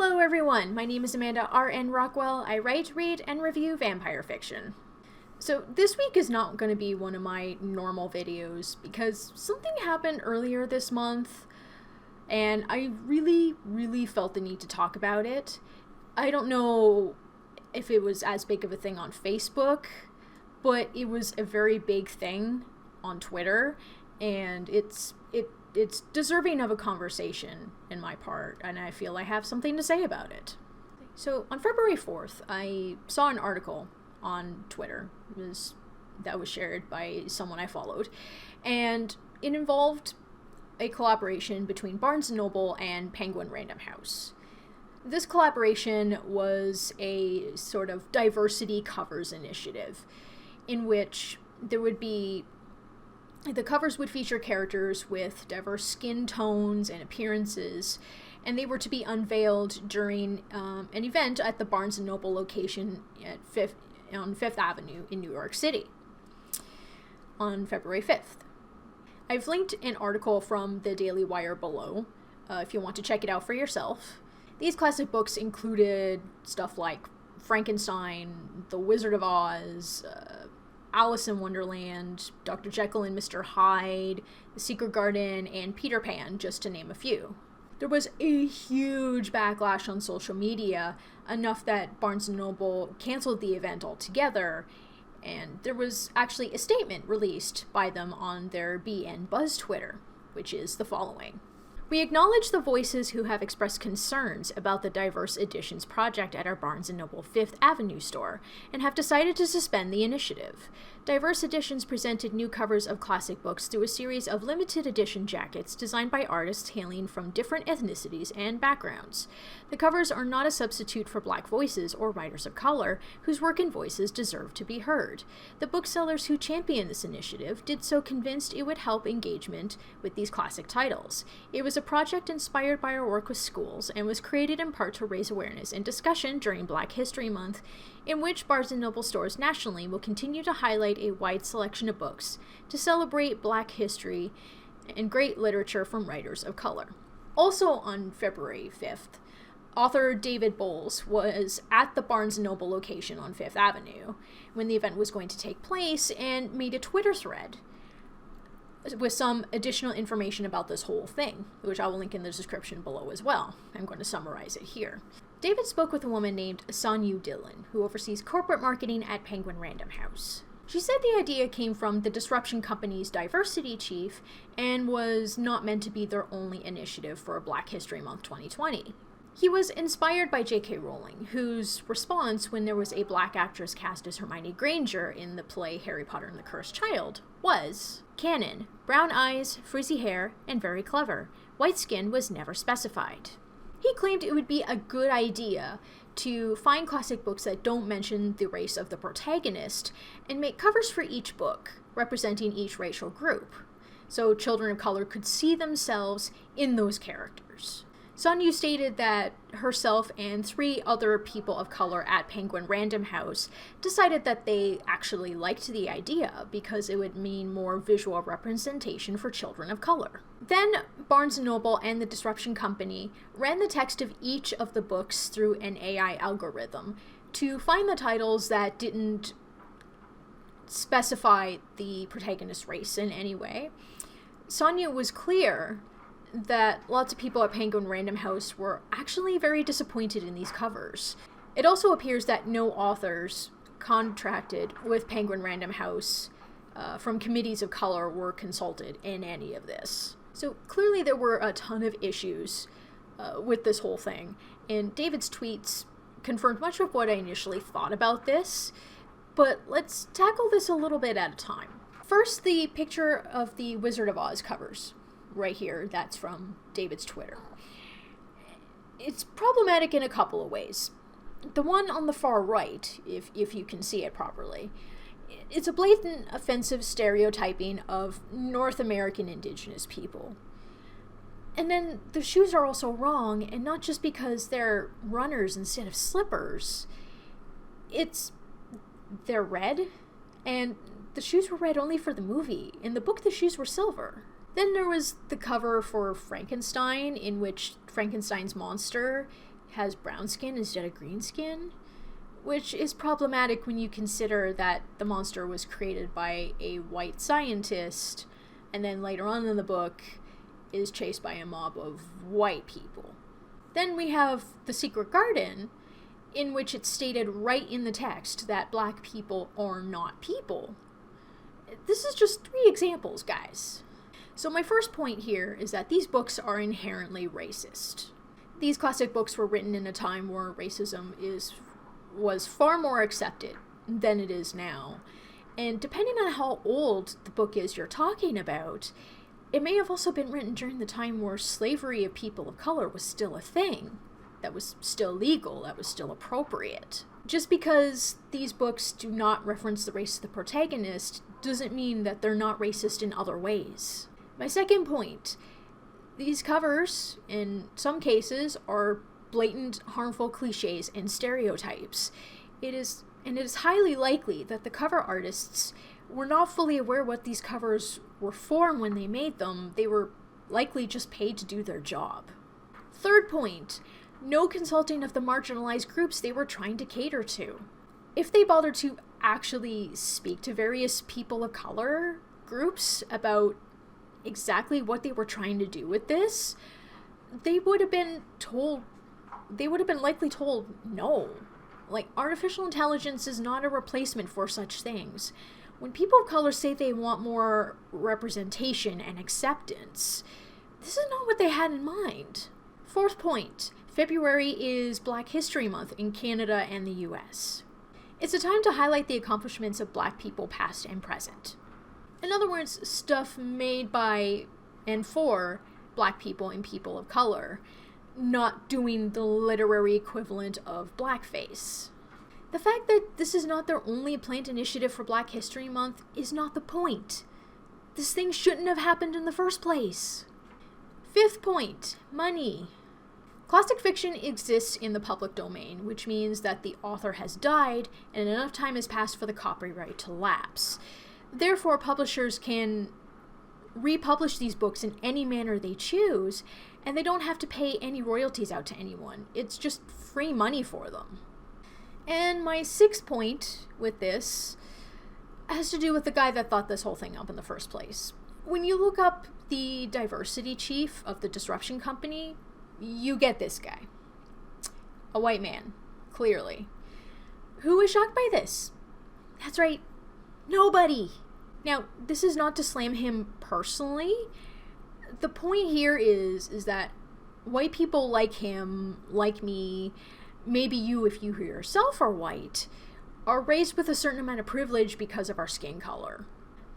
Hello everyone, my name is Amanda R.N. Rockwell. I write, read, and review vampire fiction. So this week is not going to be one of my normal videos because something happened earlier this month and I really felt the need to talk about it. I don't know if it was as big of a thing on Facebook, but it was a very big thing on Twitter, and it's deserving of a conversation in my part, and I feel I have something to say about it. So on February 4th, I saw an article on Twitter that was shared by someone I followed, and it involved a collaboration between Barnes & Noble and Penguin Random House. This collaboration was a sort of diversity covers initiative in which the covers would feature characters with diverse skin tones and appearances, and they were to be unveiled during an event at the Barnes & Noble location on Fifth Avenue in New York City on February 5th. I've linked an article from the Daily Wire below if you want to check it out for yourself. These classic books included stuff like Frankenstein, The Wizard of Oz, Alice in Wonderland, Dr. Jekyll and Mr. Hyde, The Secret Garden, and Peter Pan, just to name a few. There was a huge backlash on social media, enough that Barnes & Noble canceled the event altogether, and there was actually a statement released by them on their BN Buzz Twitter, which is the following. We acknowledge the voices who have expressed concerns about the Diverse Editions project at our Barnes & Noble Fifth Avenue store and have decided to suspend the initiative. Diverse Editions presented new covers of classic books through a series of limited edition jackets designed by artists hailing from different ethnicities and backgrounds. The covers are not a substitute for Black voices or writers of color whose work and voices deserve to be heard. The booksellers who championed this initiative did so convinced it would help engagement with these classic titles. It was a project inspired by our work with schools and was created in part to raise awareness and discussion during Black History Month, in which Barnes & Noble stores nationally will continue to highlight a wide selection of books to celebrate Black history and great literature from writers of color. Also on February 5th, author David Bowles was at the Barnes & Noble location on Fifth Avenue when the event was going to take place and made a Twitter thread with some additional information about this whole thing, which I will link in the description below as well. I'm going to summarize it here. David spoke with a woman named Sonyu Dillon, who oversees corporate marketing at Penguin Random House. She said the idea came from the Disruption Company's diversity chief and was not meant to be their only initiative for Black History Month 2020. He was inspired by J.K. Rowling, whose response when there was a Black actress cast as Hermione Granger in the play Harry Potter and the Cursed Child was, canon, brown eyes, frizzy hair, and very clever. White skin was never specified. He claimed it would be a good idea to find classic books that don't mention the race of the protagonist and make covers for each book, representing each racial group, so children of color could see themselves in those characters. Sonyu stated that herself and 3 other people of color at Penguin Random House decided that they actually liked the idea because it would mean more visual representation for children of color. Then Barnes & Noble and the Disruption Company ran the text of each of the books through an AI algorithm to find the titles that didn't specify the protagonist's race in any way. Sonyu was clear that lots of people at Penguin Random House were actually very disappointed in these covers. It also appears that no authors contracted with Penguin Random House from committees of color were consulted in any of this. So clearly there were a ton of issues with this whole thing, and David's tweets confirmed much of what I initially thought about this, but let's tackle this a little bit at a time. First, the picture of the Wizard of Oz covers. Right here, that's from David's Twitter. It's problematic in a couple of ways. The one on the far right, if you can see it properly, it's a blatant offensive stereotyping of North American indigenous people. And then the shoes are also wrong, and not just because they're runners instead of slippers. They're red, and the shoes were red only for the movie. In the book, the shoes were silver. Then there was the cover for Frankenstein, in which Frankenstein's monster has brown skin instead of green skin, which is problematic when you consider that the monster was created by a white scientist and then later on in the book is chased by a mob of white people. Then we have The Secret Garden, in which it's stated right in the text that black people are not people. This is just 3 examples, guys. So my first point here is that these books are inherently racist. These classic books were written in a time where racism was far more accepted than it is now. And depending on how old the book is you're talking about, it may have also been written during the time where slavery of people of color was still a thing, that was still legal, that was still appropriate. Just because these books do not reference the race of the protagonist doesn't mean that they're not racist in other ways. My second point, these covers, in some cases, are blatant, harmful cliches and stereotypes. It is highly likely that the cover artists were not fully aware what these covers were for when they made them. They were likely just paid to do their job. Third point, no consulting of the marginalized groups they were trying to cater to. If they bothered to actually speak to various people of color groups about exactly what they were trying to do with this, they would have been likely told no. Like, artificial intelligence is not a replacement for such things. When people of color say they want more representation and acceptance, this is not what they had in mind. Fourth point, February is Black History Month in Canada and the US. It's a time to highlight the accomplishments of black people past and present. In other words, stuff made by and for black people and people of color, not doing the literary equivalent of blackface. The fact that this is not their only planned initiative for Black History Month is not the point. This thing shouldn't have happened in the first place. Fifth point, money. Classic fiction exists in the public domain, which means that the author has died and enough time has passed for the copyright to lapse. Therefore, publishers can republish these books in any manner they choose, and they don't have to pay any royalties out to anyone. It's just free money for them. And my sixth point with this has to do with the guy that thought this whole thing up in the first place. When you look up the diversity chief of the Disruption Company, you get this guy. A white man, clearly. Who is shocked by this? That's right, nobody. Now, this is not to slam him personally. The point here is that white people like him, like me, maybe you if you yourself are white, are raised with a certain amount of privilege because of our skin color.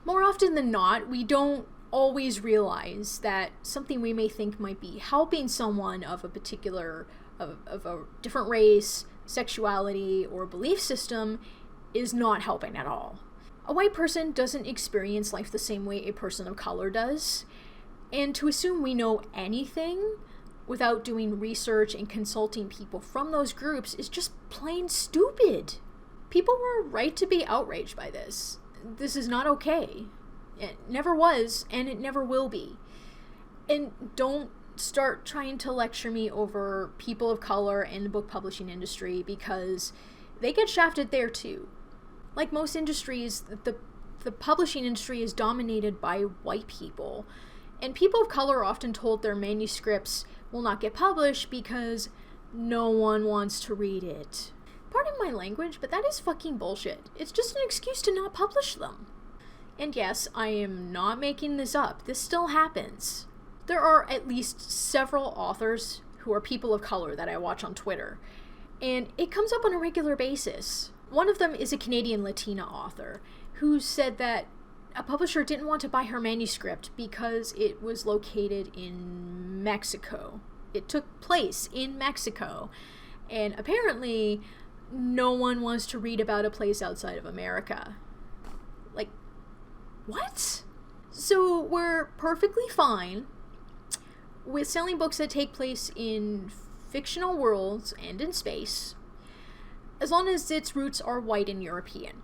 More often than not, we don't always realize that something we may think might be helping someone of a particular, of a different race, sexuality, or belief system is not helping at all. A white person doesn't experience life the same way a person of color does, and to assume we know anything without doing research and consulting people from those groups is just plain stupid. People were right to be outraged by this. This is not okay. It never was, and it never will be. And don't start trying to lecture me over people of color in the book publishing industry, because they get shafted there too. Like most industries, the publishing industry is dominated by white people, and people of color are often told their manuscripts will not get published because no one wants to read it. Pardon my language, but that is fucking bullshit. It's just an excuse to not publish them. And yes, I am not making this up. This still happens. There are at least several authors who are people of color that I watch on Twitter, and it comes up on a regular basis. One of them is a Canadian Latina author who said that a publisher didn't want to buy her manuscript because it was located in Mexico. It took place in Mexico, and apparently no one wants to read about a place outside of America. Like, what? So we're perfectly fine with selling books that take place in fictional worlds and in space, as long as its roots are white and European.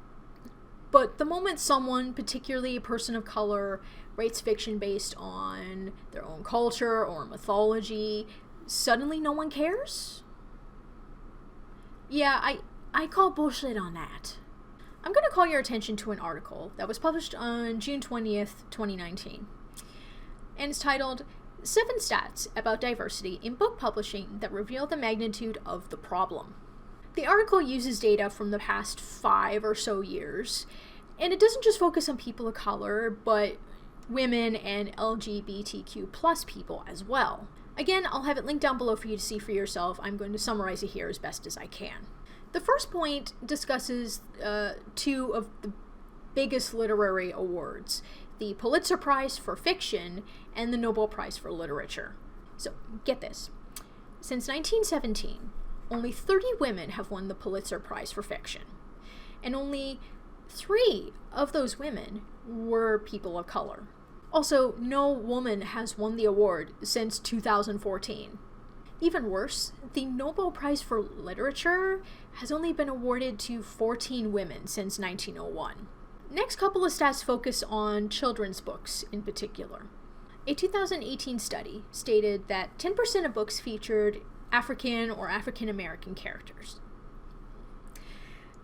But the moment someone, particularly a person of color, writes fiction based on their own culture or mythology, suddenly no one cares? Yeah, I call bullshit on that. I'm going to call your attention to an article that was published on June 20th, 2019. And it's titled, 7 Stats About Diversity in Book Publishing That Reveal the Magnitude of the Problem. The article uses data from the past 5 or so years, and it doesn't just focus on people of color, but women and LGBTQ plus people as well. Again, I'll have it linked down below for you to see for yourself. I'm going to summarize it here as best as I can. The first point discusses 2 of the biggest literary awards, the Pulitzer Prize for Fiction and the Nobel Prize for Literature. So, get this. Since 1917, only 30 women have won the Pulitzer Prize for Fiction, and only 3 of those women were people of color. Also, no woman has won the award since 2014. Even worse, the Nobel Prize for Literature has only been awarded to 14 women since 1901. Next couple of stats focus on children's books in particular. A 2018 study stated that 10% of books featured African or African American characters.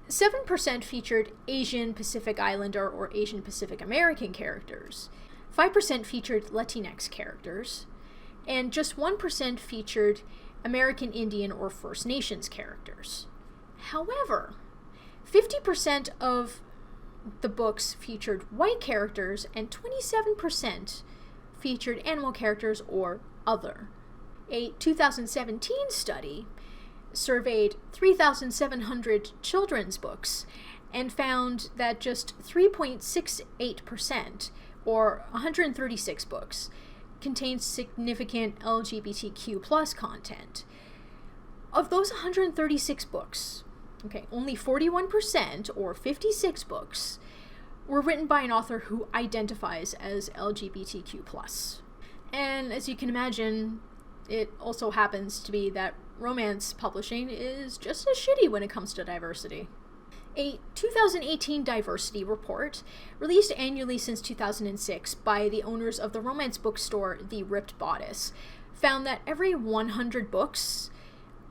7% featured Asian Pacific Islander or Asian Pacific American characters. 5% featured Latinx characters, and just 1% featured American Indian or First Nations characters. However, 50% of the books featured white characters, and 27% featured animal characters or other. A 2017 study surveyed 3,700 children's books and found that just 3.68%, or 136 books, contained significant LGBTQ plus content. Of those 136 books, only 41%, or 56 books, were written by an author who identifies as LGBTQ plus. And as you can imagine, it also happens to be that romance publishing is just as shitty when it comes to diversity. A 2018 diversity report, released annually since 2006 by the owners of the romance bookstore The Ripped Bodice, found that every 100 books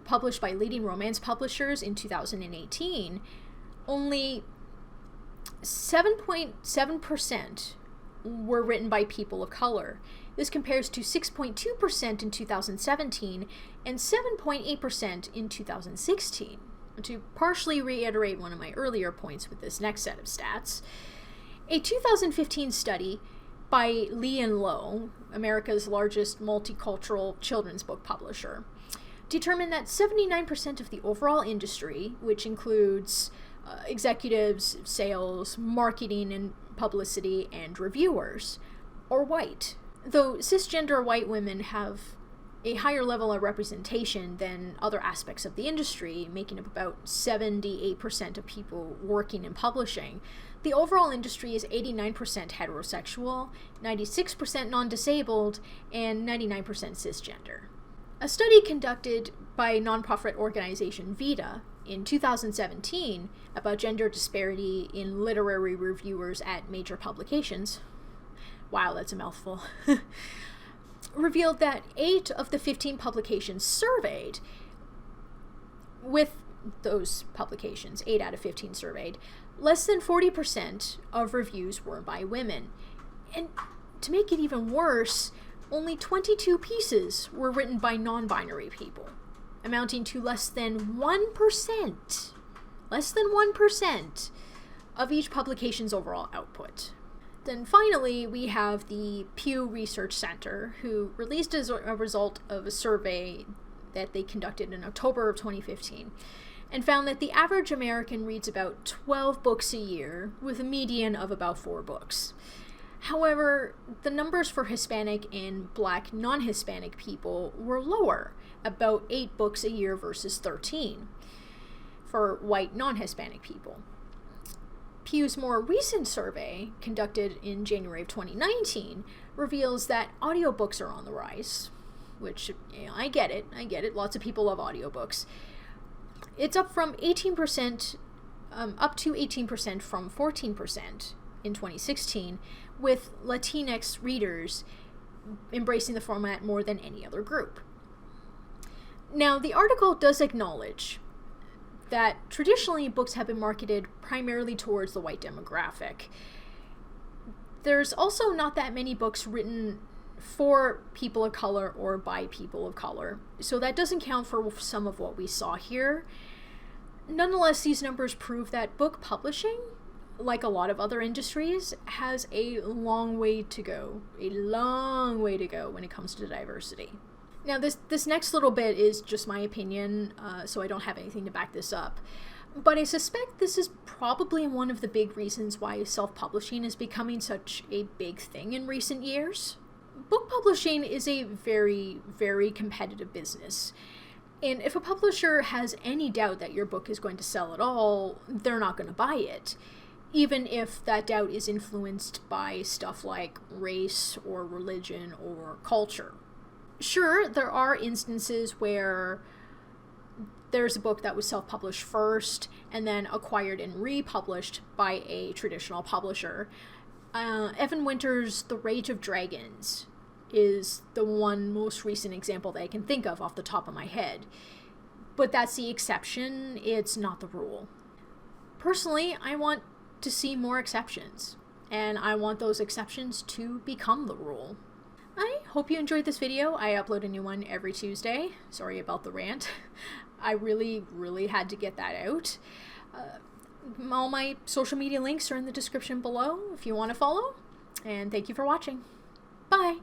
published by leading romance publishers in 2018, only 7.7% were written by people of color. This compares to 6.2% in 2017 and 7.8% in 2016. To partially reiterate one of my earlier points with this next set of stats, a 2015 study by Lee and Low, America's largest multicultural children's book publisher, determined that 79% of the overall industry, which includes executives, sales, marketing and publicity, and reviewers, are white. Though cisgender white women have a higher level of representation than other aspects of the industry, making up about 78% of people working in publishing, the overall industry is 89% heterosexual, 96% non-disabled, and 99% cisgender. A study conducted by nonprofit organization VITA in 2017 about gender disparity in literary reviewers at major publications, wow, that's a mouthful, revealed that 8 of the 15 publications surveyed, with those publications, 8 out of 15 surveyed, less than 40% of reviews were by women. And to make it even worse, only 22 pieces were written by non-binary people, amounting to less than 1% of each publication's overall output. Then finally, we have the Pew Research Center, who released as a result of a survey that they conducted in October of 2015, and found that the average American reads about 12 books a year, with a median of about 4 books. However, the numbers for Hispanic and Black non-Hispanic people were lower, about 8 books a year versus 13 for white non-Hispanic people. Pew's more recent survey, conducted in January of 2019, reveals that audiobooks are on the rise, which, I get it, lots of people love audiobooks. It's up from 18%, up to 18% from 14% in 2016, with Latinx readers embracing the format more than any other group. Now, the article does acknowledge that traditionally books have been marketed primarily towards the white demographic. There's also not that many books written for people of color or by people of color, so that doesn't count for some of what we saw here. Nonetheless, these numbers prove that book publishing, like a lot of other industries, has a long way to go when it comes to diversity. Now, this next little bit is just my opinion, so I don't have anything to back this up. But I suspect this is probably one of the big reasons why self-publishing is becoming such a big thing in recent years. Book publishing is a very, very competitive business. And if a publisher has any doubt that your book is going to sell at all, they're not going to buy it, even if that doubt is influenced by stuff like race or religion or culture. Sure, there are instances where there's a book that was self-published first and then acquired and republished by a traditional publisher. Evan Winter's The Rage of Dragons is the one most recent example that I can think of off the top of my head. But that's the exception, it's not the rule. Personally, I want to see more exceptions, and I want those exceptions to become the rule. I hope you enjoyed this video. I upload a new one every Tuesday. Sorry about the rant. I really had to get that out. All my social media links are in the description below if you want to follow. And thank you for watching. Bye!